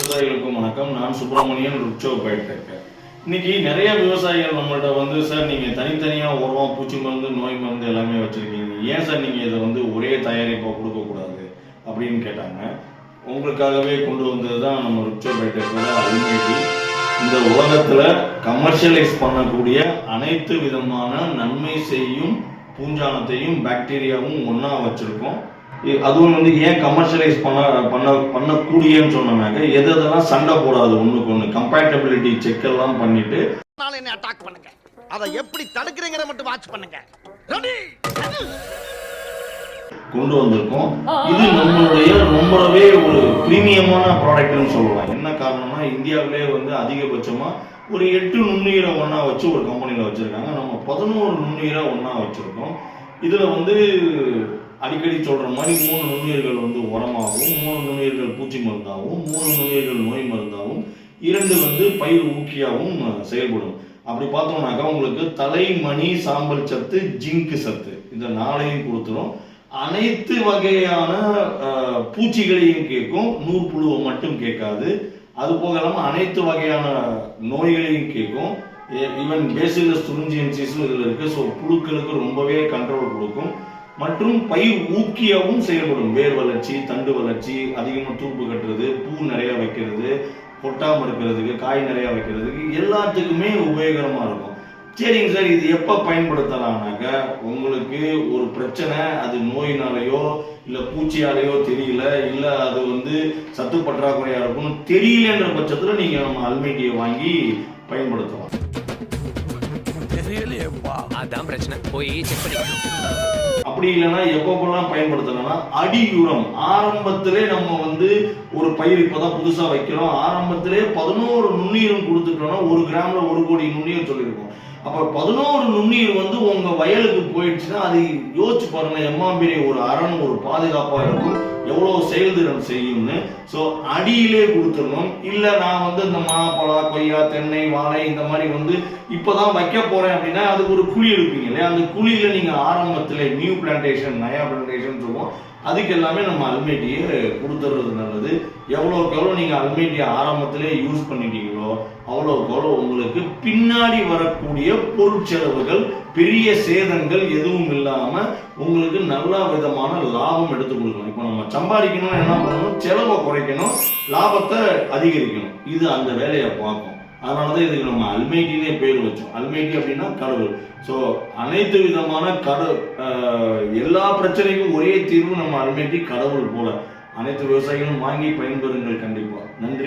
விவசாயிகளுக்கும் வணக்கம். நான் சுப்பிரமணியன், ருட்சோ பயோடெக். இன்னைக்கு நிறைய விவசாயிகள் நம்மள்ட்ட வந்து, சார் நீங்க தனித்தனியா உரம், பூச்சி மருந்து, நோய் மருந்து எல்லாமே வச்சிருக்கீங்க, ஏன் சார் நீங்க இதை வந்து ஒரே தயாரிப்பா கொடுக்க கூடாது அப்படின்னு கேட்டாங்க. உங்களுக்காகவே கொண்டு வந்ததுதான் நம்ம ருட்சோ பயோடெக்கோட அல்மேட்டி. இந்த உலகத்துல கமர்ஷியலைஸ் பண்ணக்கூடிய அனைத்து விதமான நன்மை செய்யும் பூஞ்சானத்தையும் பாக்டீரியாவும் ஒன்னா வச்சிருக்கோம். அதுவும் வந்து ஏன் கமர்ஷியலைஸ் பண்ணக்கூடியன்னு சொன்னாக்க, எதெல்லாம் சண்டை போடாது, ஒண்ணுக்கு ஒண்ணு கம்பேட்டபிலிட்டி செக் எல்லாம் பண்ணிட்டு என்ன அட்டாக் பண்ணுங்க, அதை எப்படி தடுக்கிறீங்கற மட்டும் வாட்ச் பண்ணுங்க. ரெடி கொண்டு வந்திருக்கோம். இது நம்மளுடைய ரொம்பவே ஒரு பிரீமியமான ப்ராடக்ட்னு சொல்லலாம். என்ன காரணம்னா, இந்தியாவிலே வந்து அதிகபட்சமா ஒரு 8 நுண்ணுயிரை ஒன்னா வச்சு ஒரு கம்பெனியில வச்சிருக்காங்க. நம்ம 11 நுண்ணுயிரை ஒன்னா வச்சிருக்கோம். இதுல வந்து அடிக்கடி சொல்ற மாதிரி 3 நுண்ணுயிர்கள் வந்து உரமாகவும், 3 நுண்ணுயிர்கள் பூச்சி மருந்தாகவும், 3 நுண்ணுயிர்கள் நோய் மருந்தாகவும், 2 வந்து பயிர் ஊக்கியாகவும் செயல்படும். அப்படி பார்த்தோம்னாக்கா உங்களுக்கு தலை, மணி, சாம்பல் சத்து, ஜிங்க் சத்து இந்த 4ஐயும் கொடுத்துரும். அனைத்து வகையான பூச்சிகளையும் கேட்கும், நூற்புழுவை மட்டும் கேட்காது. அது போக இல்லாமல் அனைத்து வகையான நோய்களையும் கேட்கும். ஈவன் பேசிலஸ் துரிஞ்சியன்சிஸும் இதில் இருக்கு. ஸோ புழுக்களுக்கு ரொம்பவே கண்ட்ரோல் கொடுக்கும். மற்றும் பயிர் ஊக்கியாவும் செயல்படும். வேர் வளர்ச்சி, தண்டு வளர்ச்சி, அதிகமாக தூப்பு கட்டுறது, பூ நிறைய வைக்கிறது, கொட்டாமல் இருக்கிறதுக்கு, காய் நிறைய வைக்கிறதுக்கு எல்லாத்துக்குமே உபயோகரமா இருக்கும். சரிங்க சார், இது எப்போ பயன்படுத்தலாம்னாக்க, உங்களுக்கு ஒரு பிரச்சனை, அது நோயினாலேயோ இல்லை பூச்சியாலேயோ தெரியல, இல்லை அது வந்து சத்து பற்றாக்குறையா இருக்கும்னு தெரியலன்ற பட்சத்தில் நீங்கள் நம்ம அல்மேட்டியை வாங்கி பயன்படுத்தலாம். அதான் பிரச்சனை, போய் செக் பண்ணி. அப்படி இல்லைன்னா எப்பப்பெல்லாம் பயன்படுத்தலாம்னா, அடி உரம் ஆரம்பத்திலே நம்ம வந்து ஒரு பயிர் இப்பதான் புதுசா வைக்கிறோம், ஆரம்பத்திலே 11 நுண்ணுயிரும் கொடுத்துட்டோம்னா 1 கிராம்ல 1 கோடி நுண்ணுயிர் சொல்லியிருக்கோம். அப்ப 11 நுண்ணுயிர் வந்து உங்க வயலுக்கு போயிடுச்சுன்னா, அது யோசிச்சு பாருங்க, எம்மாம்பெரிய ஒரு அரண் ஒரு பாதுகாப்பா இருக்கும், எவ்வளவு செயல்திறன் செய்யும்னு. ஸோ அடியிலே கொடுத்துடணும். இல்லை நான் வந்து இந்த மாப்பழா, கொய்யா, தென்னை, வாழை இந்த மாதிரி வந்து இப்போதான் வைக்க போறேன் அப்படின்னா, அதுக்கு ஒரு குழி எடுப்பீங்க இல்லையா, அந்த குழியில நீங்க ஆரம்பத்திலே நியூ பிளான்டேஷன், நயா பிளான்டேஷன் சொல்லுவோம், அதுக்கு எல்லாமே நம்ம அல்மேட்டியை கொடுத்துறது நல்லது. எவ்வளோக்கு எவ்வளோ நீங்க அல்மேட்டியை ஆரம்பத்திலே யூஸ் பண்ணிட்டீங்களோ அவ்வளோக்கு எவ்வளோ உங்களுக்கு பின்னாடி வரக்கூடிய பொருட்செலவுகள், பெரிய சேதங்கள் எதுவும் இல்லாம உங்களுக்கு நல்ல விதமான லாபம் எடுத்து கொடுக்கணும். இப்போ நம்ம சம்பாதிக்கணும்னு என்ன பண்ணணும், செலவை குறைக்கணும், லாபத்தை அதிகரிக்கணும். இது அந்த வேலையை பார்க்கும். அதனாலதான் இதுக்கு நம்ம அல்மேட்டினே பேர் வச்சோம். அல்மேட்டி அப்படின்னா கடவுள். ஸோ அனைத்து விதமான எல்லா பிரச்சனைக்கும் ஒரே தீர்வு நம்ம அல்மேட்டி, கடவுள் போல. அனைத்து விவசாயிகளும் வாங்கி பயன்பெறுங்கள். கண்டிப்பா. நன்றி.